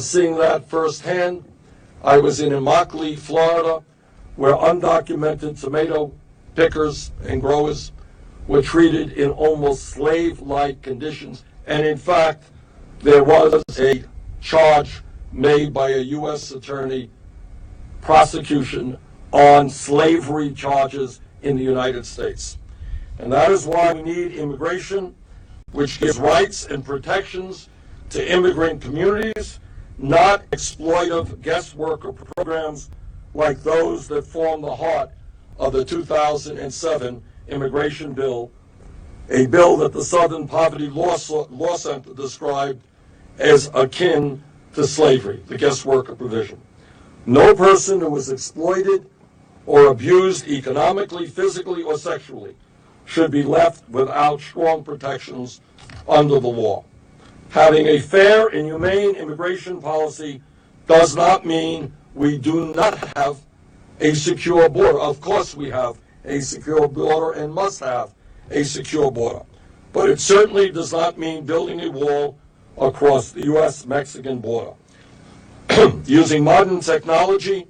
seeing that firsthand. I was in Immokalee, Florida, where undocumented tomato pickers and growers were treated in almost slave-like conditions. And in fact, there was a charge made by a U.S. attorney prosecution on slavery charges in the United States. And that is why we need immigration, which gives rights and protections to immigrant communities, not exploitive guest worker programs like those that form the heart of the 2007 immigration bill, a bill that the Southern Poverty Law Center described as akin to slavery, the guest worker provision. No person who is exploited or abused economically, physically, or sexually should be left without strong protections under the law. Having a fair and humane immigration policy does not mean we do not have a secure border. Of course we have a secure border and must have a secure border. But it certainly does not mean building a wall across the U.S.-Mexican border. Using modern technology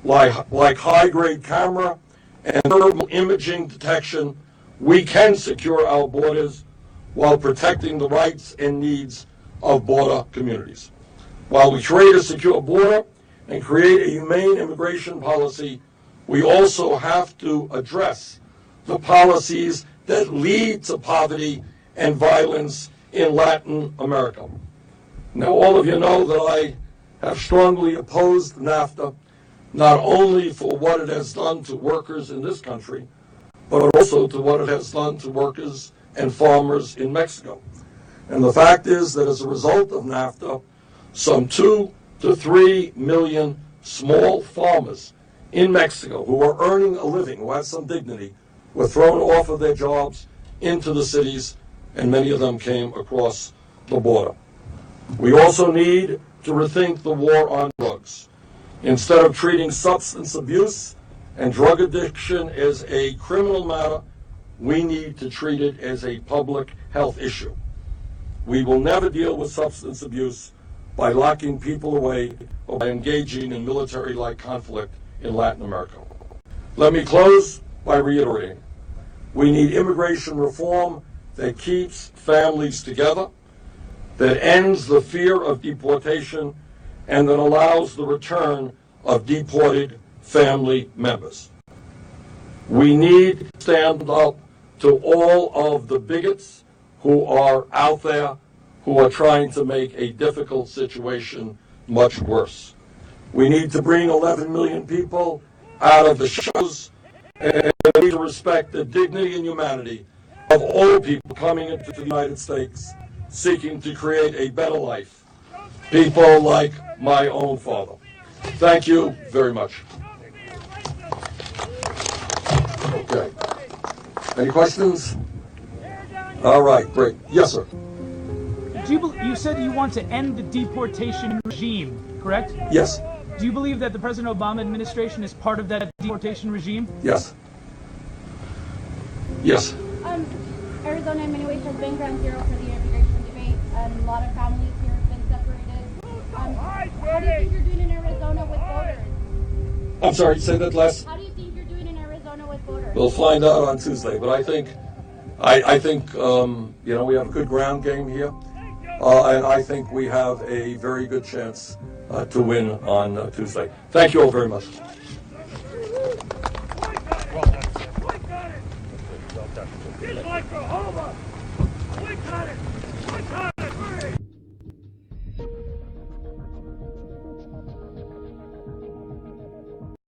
like high-grade camera and thermal imaging detection, we can secure our borders while protecting the rights and needs of border communities. While we create a secure border and create a humane immigration policy, we also have to address the policies that lead to poverty and violence in Latin America. Now, all of you know that I have strongly opposed NAFTA, not only for what it has done to workers in this country, but also to what it has done to workers and farmers in Mexico. And the fact is that as a result of NAFTA, some 2 to 3 million small farmers in Mexico who are earning a living, who have some dignity, were thrown off of their jobs into the cities, and many of them came across the border. We also need to rethink the war on drugs. Instead of treating substance abuse and drug addiction as a criminal matter, we need to treat it as a public health issue. We will never deal with substance abuse by locking people away or by engaging in military-like conflict in Latin America. Let me close by reiterating, we need immigration reform that keeps families together, that ends the fear of deportation, and that allows the return of deported family members. We need to stand up to all of the bigots who are out there, who are trying to make a difficult situation much worse. We need to bring 11 million people out of the shadows, and we need to respect the dignity and humanity of all people coming into the United States seeking to create a better life. People like my own father. Thank you very much. Okay. Any questions? All right, great. Yes, sir. You said you want to end the deportation regime, correct? Yes. Do you believe that the President Obama administration is part of that deportation regime? Yes. Yes. Arizona in many ways has been ground zero for the immigration debate, and a lot of families here have been separated. How do you think you're doing in Arizona with voters? I'm sorry, say that last. How do you think you're doing in Arizona with voters? We'll find out on Tuesday, but I think we have a good ground game here, and I think we have a very good chance to win on Tuesday. Thank you all very much. It's like Oklahoma. We got it.